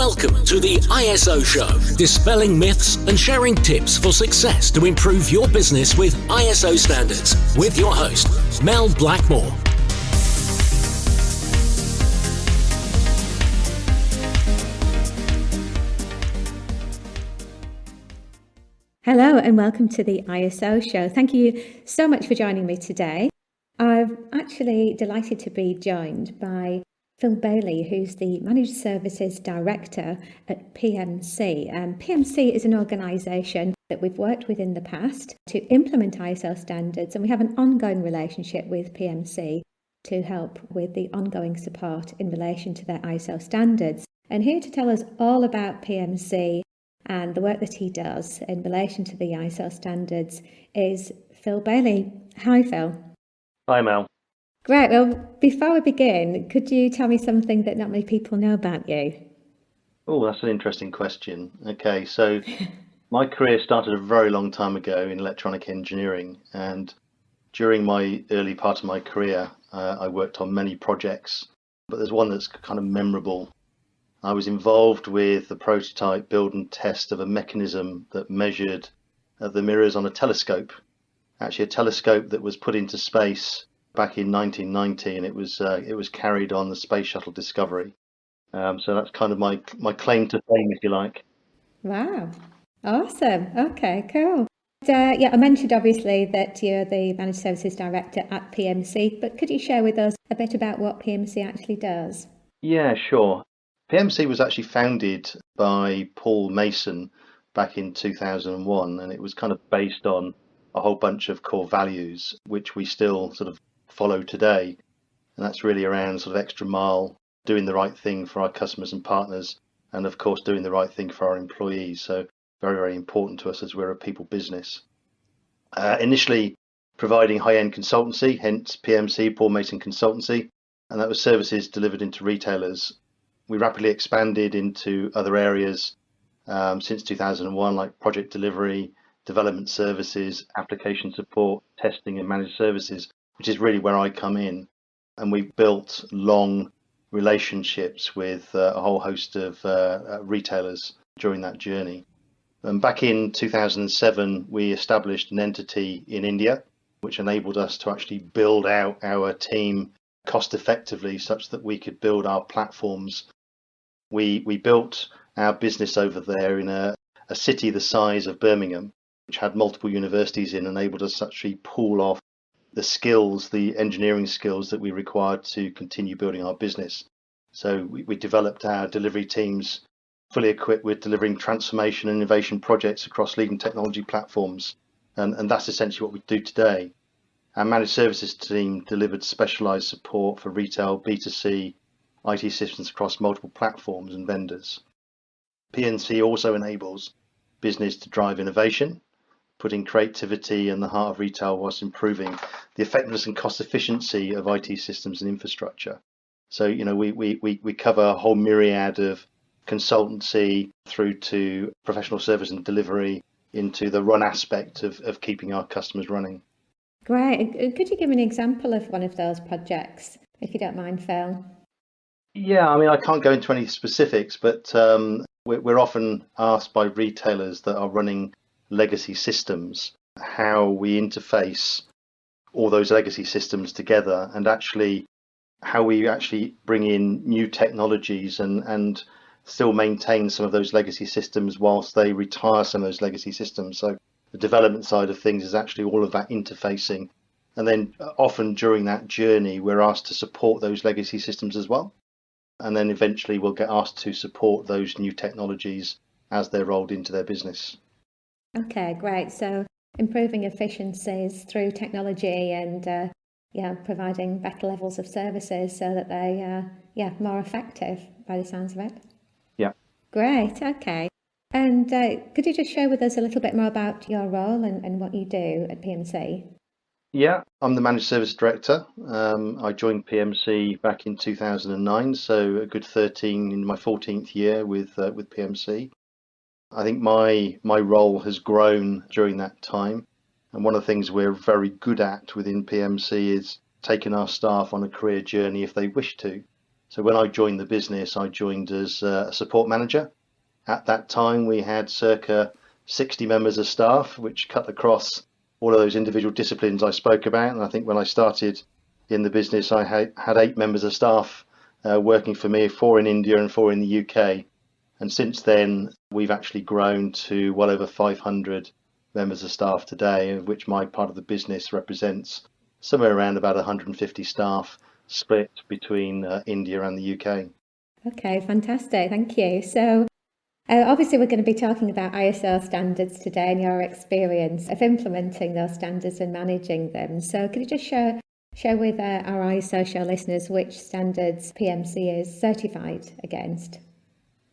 Welcome to the ISO Show, dispelling myths and sharing tips for success to improve your business with ISO standards, with your host, Mel Blackmore. Hello and welcome to the ISO Show. Thank you so much for joining me today. I'm actually delighted to be joined by Phil Bailey, who's the Managed Services Director at PMC. PMC is an organisation that we've worked with in the past to implement ISO standards, and we have an ongoing relationship with PMC to help with the ongoing support in relation to their ISO standards. And here to tell us all about PMC and the work that he does in relation to the ISO standards is Phil Bailey. Hi, Phil. Hi, Mel. Great. Well, before we begin, could you tell me something that not many people know about you? Oh, that's an interesting question. Okay, so my career started a very long time ago in electronic engineering, and during my early part of my career, I worked on many projects, but there's one that's kind of memorable. I was involved with the prototype build and test of a mechanism that measured the mirrors on a telescope, actually a telescope that was put into space back in 1990, and it was carried on the Space Shuttle Discovery. So that's kind of my claim to fame, if you like. Wow. Awesome. Okay, cool. I mentioned obviously that you're the Managed Services Director at PMC, but could you share with us a bit about what PMC actually does? Yeah, sure. PMC was actually founded by Paul Mason back in 2001, and it was kind of based on a whole bunch of core values, which we still sort of follow today. And that's really around sort of extra mile, doing the right thing for our customers and partners, and of course, doing the right thing for our employees. So very, very important to us as we're a people business. Initially providing high-end consultancy, hence PMC, Paul Mason Consultancy, and that was services delivered into retailers. We rapidly expanded into other areas since 2001, like project delivery, development services, application support, testing and managed services, which is really where I come in. And we've built long relationships with a whole host of retailers during that journey. And back in 2007, we established an entity in India, which enabled us to actually build out our team cost effectively such that we could build our platforms. We built our business over there in a city the size of Birmingham, which had multiple universities in, enabled us to actually pull off the skills, the engineering skills that we required to continue building our business. So we developed our delivery teams fully equipped with delivering transformation and innovation projects across leading technology platforms. And that's essentially what we do today. Our managed services team delivered specialized support for retail, B2C, IT systems across multiple platforms and vendors. PMC also enables business to drive innovation, putting creativity in the heart of retail whilst improving the effectiveness and cost efficiency of IT systems and infrastructure. So, we cover a whole myriad of consultancy through to professional service and delivery into the run aspect of keeping our customers running. Great. Could you give an example of one of those projects, if you don't mind, Phil? Yeah, I mean, I can't go into any specifics, but we're often asked by retailers that are running legacy systems how we interface all those legacy systems together, and actually how we actually bring in new technologies and still maintain some of those legacy systems whilst they retire some of those legacy systems. So the development side of things is actually all of that interfacing. And then often during that journey, we're asked to support those legacy systems as well. And then eventually we'll get asked to support those new technologies as they're rolled into their business. Okay, great. So improving efficiencies through technology and providing better levels of services so that they are more effective by the sounds of it. Yeah. Great. Okay. And could you just share with us a little bit more about your role and what you do at PMC? Yeah, I'm the Managed Service Director. I joined PMC back in 2009, so a good 13 in my 14th year with PMC. I think my role has grown during that time, and one of the things we're very good at within PMC is taking our staff on a career journey if they wish to. So when I joined the business, I joined as a support manager. At that time, we had circa 60 members of staff, which cut across all of those individual disciplines I spoke about. And I think when I started in the business, I had 8 members of staff working for me, 4 in India and 4 in the UK. And since then, we've actually grown to well over 500 members of staff today, of which my part of the business represents somewhere around about 150 staff split between India and the UK. Okay, fantastic. Thank you. So obviously we're going to be talking about ISO standards today and your experience of implementing those standards and managing them. So could you just share with our ISO show listeners which standards PMC is certified against?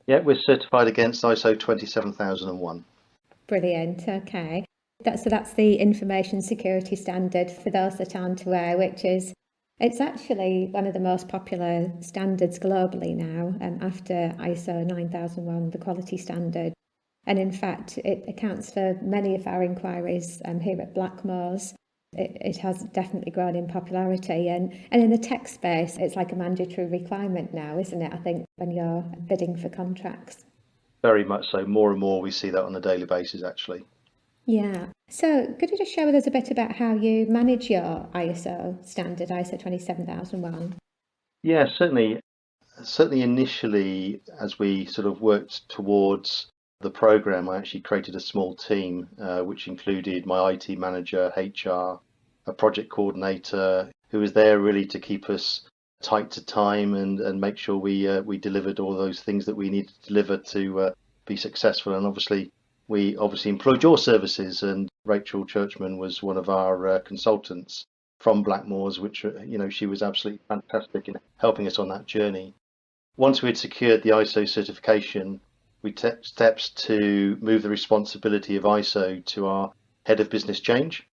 Yeah, we're certified against ISO 27001. Brilliant. Okay. So that's the information security standard for those that aren't aware, it's actually one of the most popular standards globally now, after ISO 9001, the quality standard. And in fact, it accounts for many of our inquiries here at Blackmores. It has definitely grown in popularity. And in the tech space, it's like a mandatory requirement now, isn't it? I think when you're bidding for contracts. Very much so. More and more we see that on a daily basis, actually. Yeah. So could you just share with us a bit about how you manage your ISO standard, ISO 27001? Yeah, certainly. Certainly initially, as we sort of worked towards the program, I actually created a small team, which included my IT manager, HR, a project coordinator, who was there really to keep us tight to time and make sure we delivered all those things that we needed to deliver to be successful. And we employed your services, and Rachel Churchman was one of our consultants from Blackmores, which she was absolutely fantastic in helping us on that journey. Once we had secured the ISO certification, we took steps to move the responsibility of ISO to our head of business change.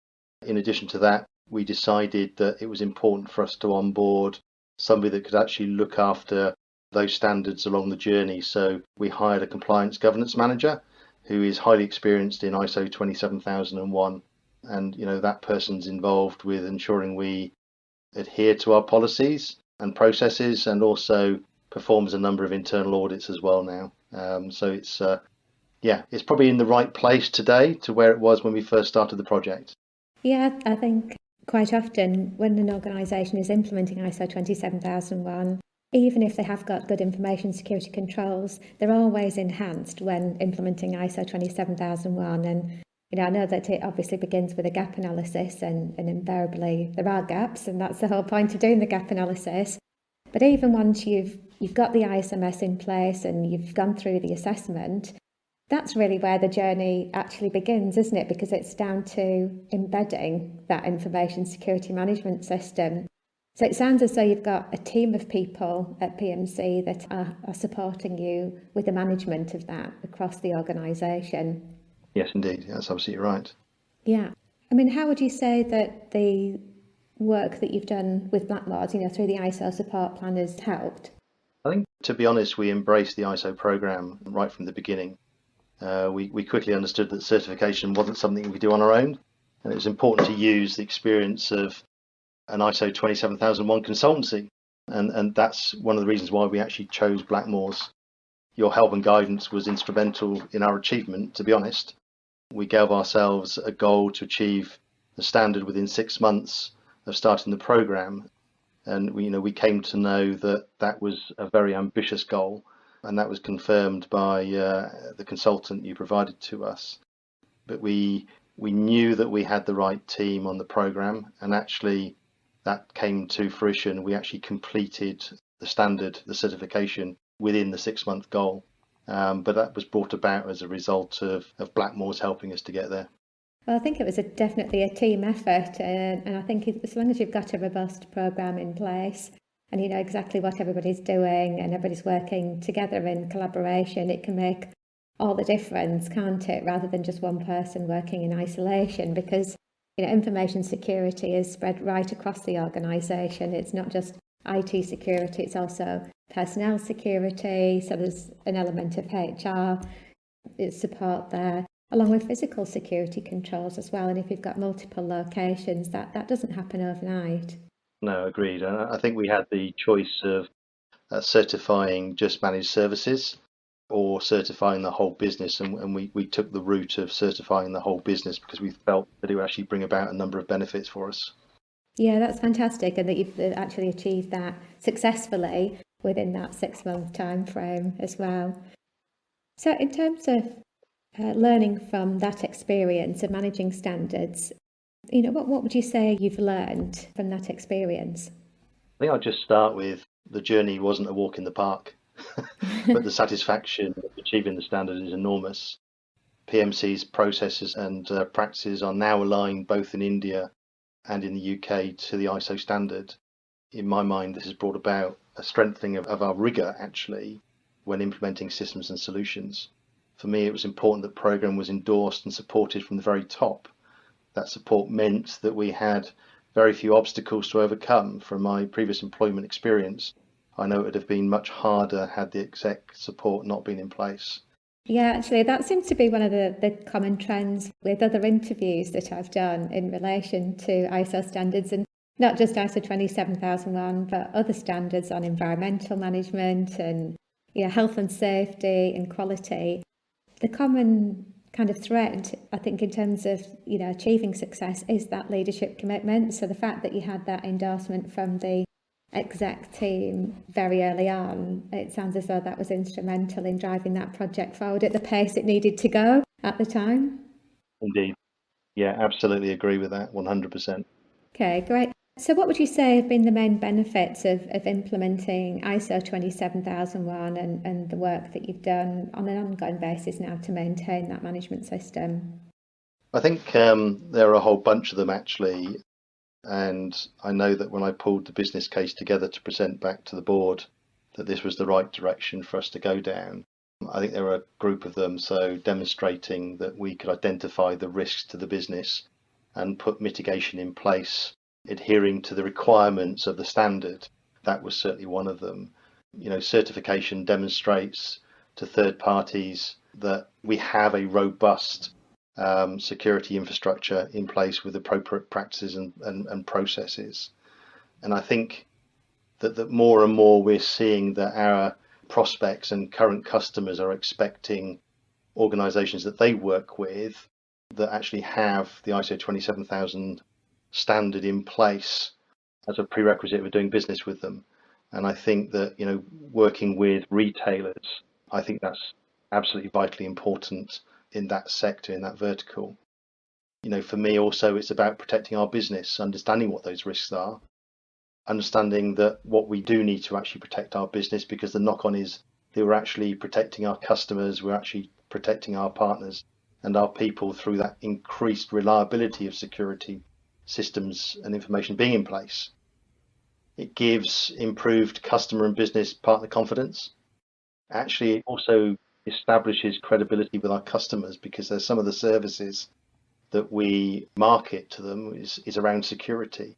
In addition to that, we decided that it was important for us to onboard somebody that could actually look after those standards along the journey. So we hired a compliance governance manager who is highly experienced in ISO 27001. And, that person's involved with ensuring we adhere to our policies and processes, and also performs a number of internal audits as well now. So it's probably in the right place today to where it was when we first started the project. Yeah, I think quite often when an organisation is implementing ISO 27001, even if they have got good information security controls, they're always enhanced when implementing ISO 27001. And I know that it obviously begins with a gap analysis, and invariably there are gaps, and that's the whole point of doing the gap analysis. But even once you've got the ISMS in place and you've gone through the assessment, that's really where the journey actually begins, isn't it? Because it's down to embedding that information security management system. So it sounds as though you've got a team of people at PMC that are supporting you with the management of that across the organisation. Yes, indeed. That's absolutely right. Yeah. I mean, how would you say that the work that you've done with Blackmores, through the ISO support plan has helped? I think, to be honest, we embraced the ISO program right from the beginning. We quickly understood that certification wasn't something we could do on our own, and it was important to use the experience of an ISO 27001 consultancy, and that's one of the reasons why we actually chose Blackmores. Your help and guidance was instrumental in our achievement, to be honest. We gave ourselves a goal to achieve the standard within 6 months of starting the program, and we came to know that was a very ambitious goal, and that was confirmed by the consultant you provided to us. But we knew that we had the right team on the program, and actually that came to fruition. We actually completed the standard, the certification, within the 6-month goal. But that was brought about as a result of Blackmores helping us to get there. Well, I think it was definitely a team effort, and I think as long as you've got a robust programme in place and you know exactly what everybody's doing and everybody's working together in collaboration, it can make all the difference, can't it, rather than just one person working in isolation, because information security is spread right across the organisation. It's not just IT security, it's also personnel security, so there's an element of HR support there, along with physical security controls as well. And if you've got multiple locations, that doesn't happen overnight. No, agreed. And I think we had the choice of certifying just managed services or certifying the whole business. And we took the route of certifying the whole business because we felt that it would actually bring about a number of benefits for us. Yeah, that's fantastic, and that you've actually achieved that successfully within that 6-month time frame as well. So in terms of learning from that experience of managing standards, what would you say you've learned from that experience? I think I'll just start with the journey wasn't a walk in the park, but the satisfaction of achieving the standard is enormous. PMC's processes and practices are now aligned both in India and in the UK to the ISO standard. In my mind, this has brought about a strengthening of our rigour, actually, when implementing systems and solutions. For me, it was important that the programme was endorsed and supported from the very top. That support meant that we had very few obstacles to overcome. From my previous employment experience, I know it would have been much harder had the exec support not been in place. Yeah, actually, that seems to be one of the common trends with other interviews that I've done in relation to ISO standards, and not just ISO 27001, but other standards on environmental management and health and safety and quality. The common kind of thread, I think, in terms of achieving success is that leadership commitment. So the fact that you had that endorsement from the exec team very early on, it sounds as though that was instrumental in driving that project forward at the pace it needed to go at the time. Indeed. Yeah, absolutely agree with that, 100%. Okay, great. So what would you say have been the main benefits of implementing ISO 27001 and the work that you've done on an ongoing basis now to maintain that management system? I think there are a whole bunch of them, actually. And I know that when I pulled the business case together to present back to the board, that this was the right direction for us to go down. I think there were a group of them, so demonstrating that we could identify the risks to the business and put mitigation in place, adhering to the requirements of the standard. That was certainly one of them. Certification demonstrates to third parties that we have a robust security infrastructure in place with appropriate practices and processes. And I think that more and more we're seeing that our prospects and current customers are expecting organizations that they work with that actually have the ISO 27000 standard in place as a prerequisite for doing business with them. And I think that, working with retailers, I think that's absolutely vitally important in that sector, in that vertical. For me also, it's about protecting our business, understanding what those risks are, understanding that what we do need to actually protect our business, because the knock on is that we're actually protecting our customers, we're actually protecting our partners and our people through that increased reliability of security systems and information being in place. It gives improved customer and business partner confidence. Actually, it also establishes credibility with our customers, because there's some of the services that we market to them is around security,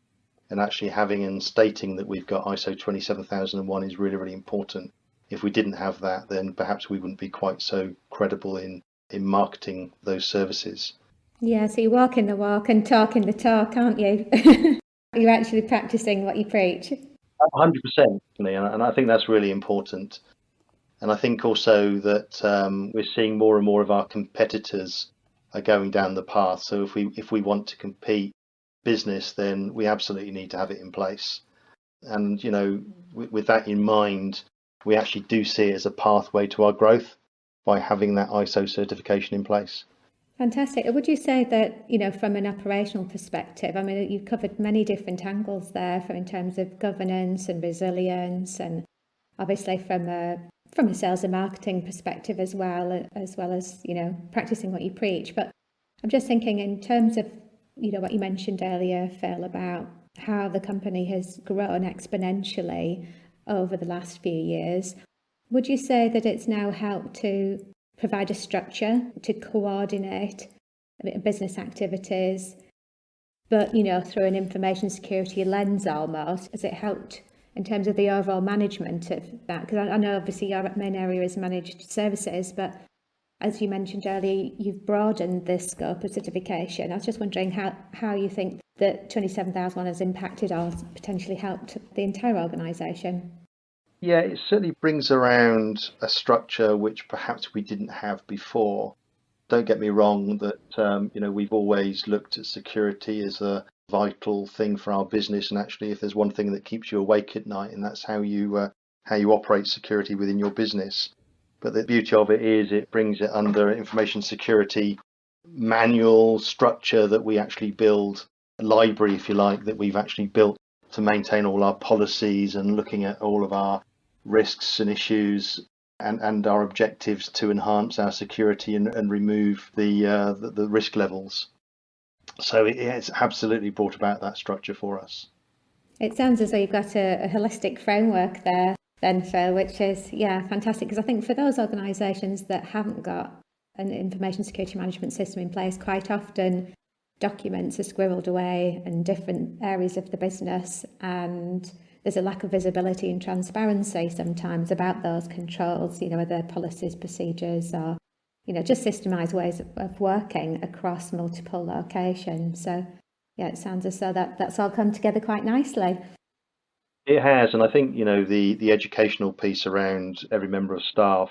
and actually having and stating that we've got ISO 27001 is really, really important. If we didn't have that, then perhaps we wouldn't be quite so credible in marketing those services. Yeah, so you're walking the walk and talking the talk, aren't you? You're actually practicing what you preach. 100%, and I think that's really important. And I think also that we're seeing more and more of our competitors are going down the path. So if we want to compete business, then we absolutely need to have it in place. And, with that in mind, we actually do see it as a pathway to our growth by having that ISO certification in place. Fantastic. Would you say that, from an operational perspective, I mean, you've covered many different angles there in terms of governance and resilience, and obviously from a sales and marketing perspective as well as, practicing what you preach. But I'm just thinking in terms of, what you mentioned earlier, Phil, about how the company has grown exponentially over the last few years. Would you say that it's now helped to provide a structure to coordinate business activities, but, through an information security lens almost? Has it helped in terms of the overall management of that? Because I know obviously your main area is managed services, but as you mentioned earlier, you've broadened the scope of certification. I was just wondering how you think that 27001 has impacted or potentially helped the entire organisation. Yeah, it certainly brings around a structure which perhaps we didn't have before. Don't get me wrong that we've always looked at security as a vital thing for our business, and actually, if there's one thing that keeps you awake at night, and that's how you operate security within your business. But the beauty of it is it brings it under information security manual structure that we actually build, a library, if you like, that we've actually built to maintain all our policies and looking at all of our risks and issues and our objectives to enhance our security and remove the risk levels. So it's absolutely brought about that structure for us. It sounds as though you've got a holistic framework there, then, Phil, which is, yeah, fantastic. Because I think for those organisations that haven't got an information security management system in place, quite often documents are squirreled away in different areas of the business, and there's a lack of visibility and transparency sometimes about those controls, whether policies, procedures, or, just systemised ways of working across multiple locations. So, yeah, it sounds as though that's all come together quite nicely. It has, and I think, the educational piece around every member of staff,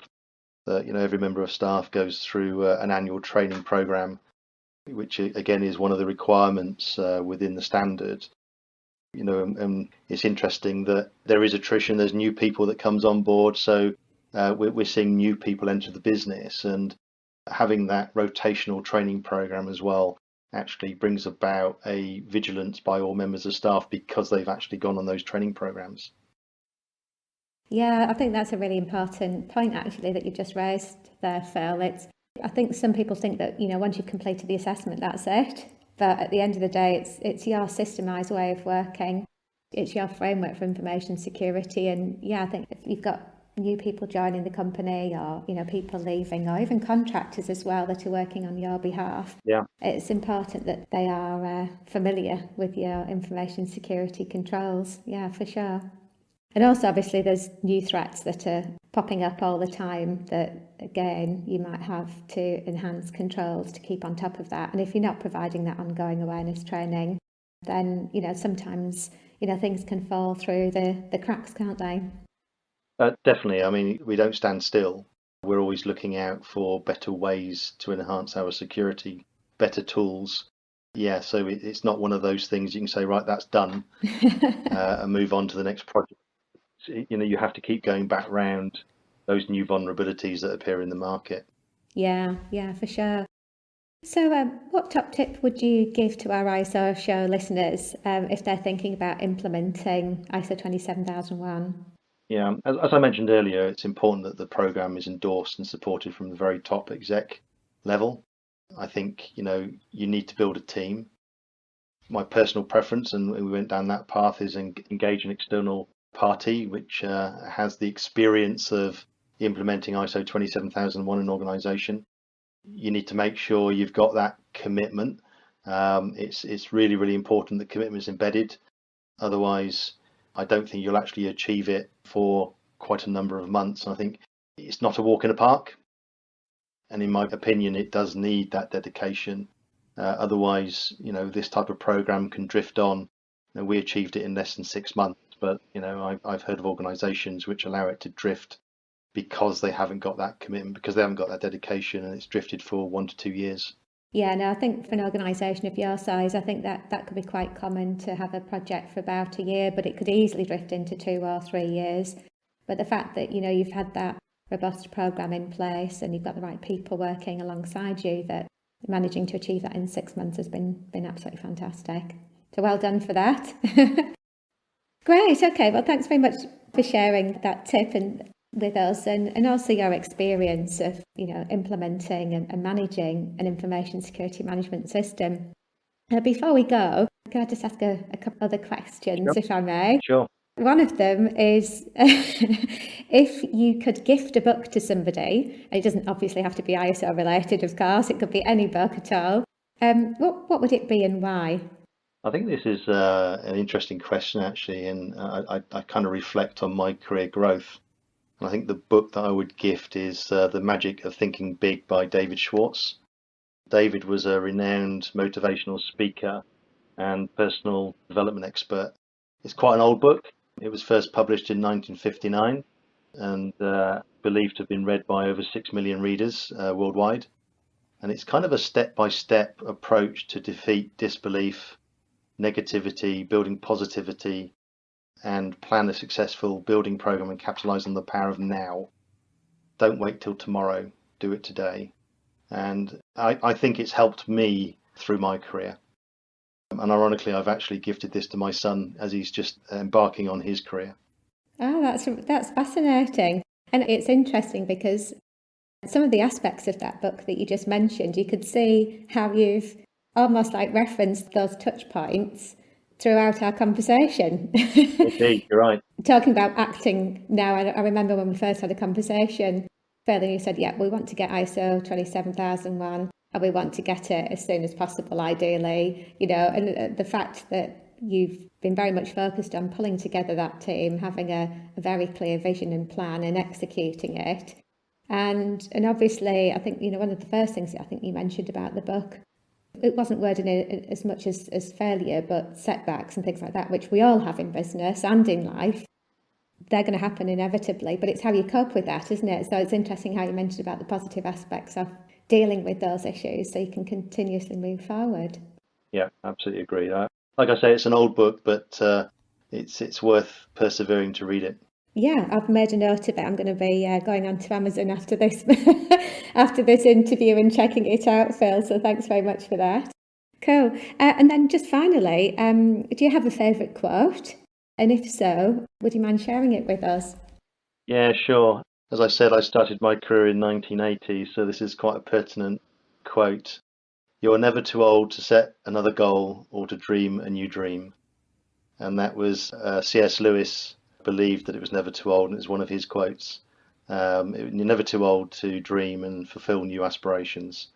that, every member of staff goes through an annual training program, which again is one of the requirements within the standard. And it's interesting that there is attrition. There's new people that comes on board, so we're seeing new people enter the business, and having that rotational training program as well actually brings about a vigilance by all members of staff because they've actually gone on those training programs. Yeah, I think that's a really important point actually that you just raised there, Phil. I think some people think that, once you've completed the assessment, that's it. But at the end of the day, it's your systemised way of working. It's your framework for information security. And yeah, I think if you've got new people joining the company, or, people leaving, or even contractors as well that are working on your behalf, yeah, it's important that they are familiar with your information security controls. Yeah, for sure. And also, obviously, there's new threats that are popping up all the time that, again, you might have to enhance controls to keep on top of that. And if you're not providing that ongoing awareness training, then, sometimes, things can fall through the cracks, can't they? Definitely. I mean, we don't stand still. We're always looking out for better ways to enhance our security, better tools. Yeah, so it's not one of those things you can say, right, that's done, and move on to the next project. You have to keep going back round those new vulnerabilities that appear in the market. Yeah, for sure. So what top tip would you give to our ISO show listeners if they're thinking about implementing ISO 27001? Yeah, as I mentioned earlier, it's important that the program is endorsed and supported from the very top exec level. I think, you need to build a team. My personal preference, and we went down that path, is engage an external party which has the experience of implementing ISO 27001 in an organization. You need to make sure you've got that commitment. It's really, really important that commitment is embedded. Otherwise, I don't think you'll actually achieve it for quite a number of months. And I think it's not a walk in the park. And in my opinion, it does need that dedication. Otherwise, this type of program can drift on. We achieved it in less than 6 months, but I've heard of organisations which allow it to drift because they haven't got that commitment, because they haven't got that dedication, and it's drifted for 1 to 2 years. Yeah, no, I think for an organisation of your size, I think that could be quite common to have a project for about a year, but it could easily drift into 2 or 3 years. But the fact that, you've had that robust programme in place and you've got the right people working alongside you, that managing to achieve that in 6 months has been absolutely fantastic. So well done for that. Great, okay, well thanks very much for sharing that tip with us and also your experience of implementing and managing an information security management system. Before we go, can I just ask a couple other questions, Sure. if I may? Sure. One of them is if you could gift a book to somebody, and it doesn't obviously have to be ISO related, of course, it could be any book at all, what would it be and why? I think this is an interesting question, actually, and I kind of reflect on my career growth. And I think the book that I would gift is The Magic of Thinking Big by David Schwartz. David was a renowned motivational speaker and personal development expert. It's quite an old book, It was first published in 1959 and believed to have been read by over 6 million readers worldwide. And it's kind of a step-by-step approach to defeat disbelief, negativity, building positivity, and plan a successful building program and capitalize on the power of now. Don't wait till tomorrow, do it today. And I think it's helped me through my career. And ironically, I've actually gifted this to my son as he's just embarking on his career. Oh, that's fascinating. And it's interesting because some of the aspects of that book that you just mentioned, you could see how you've almost like referenced those touch points throughout our conversation. Indeed, you're right. Talking about acting now, I remember when we first had a conversation, Phil, and you said, yeah, we want to get ISO 27001 and we want to get it as soon as possible, ideally, and the fact that you've been very much focused on pulling together that team, having a very clear vision and plan and executing it. And obviously, I think, one of the first things that I think you mentioned about the book, it wasn't worded in as much as failure, but setbacks and things like that, which we all have in business and in life. They're going to happen inevitably, but it's how you cope with that, isn't it? So it's interesting how you mentioned about the positive aspects of dealing with those issues so you can continuously move forward. Yeah, absolutely agree. Like I say, it's an old book, but it's worth persevering to read it. Yeah, I've made a note of it. I'm going to be going onto Amazon after this after this interview and checking it out, Phil. So thanks very much for that. Cool. And then just finally, do you have a favourite quote? And if so, would you mind sharing it with us? Yeah, sure. As I said, I started my career in 1980, so this is quite a pertinent quote. "You are never too old to set another goal or to dream a new dream." And that was C.S. Lewis believed that it was never too old, and it's one of his quotes. You're never too old to dream and fulfill new aspirations.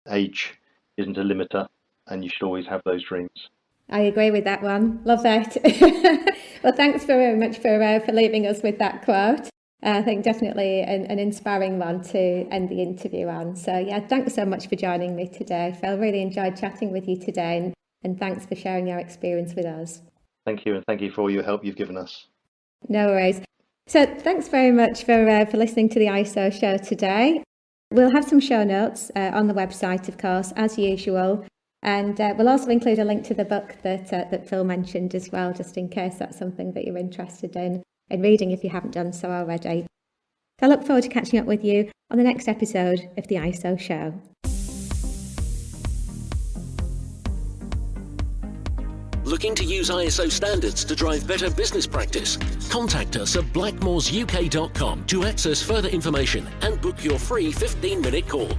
Age isn't a limiter, and you should always have those dreams. I agree with that one. Love that. Well, thanks very much for leaving us with that quote. I think definitely an inspiring one to end the interview on. So yeah, thanks so much for joining me today, Phil. Really enjoyed chatting with you today, and thanks for sharing your experience with us. Thank you, and thank you for all your help you've given us. No worries. So thanks very much for listening to the ISO show today. We'll have some show notes on the website, of course, as usual. And we'll also include a link to the book that Phil mentioned as well, just in case that's something that you're interested in reading if you haven't done so already. So I look forward to catching up with you on the next episode of the ISO show. Looking to use ISO standards to drive better business practice? Contact us at blackmoresuk.com to access further information and book your free 15-minute call.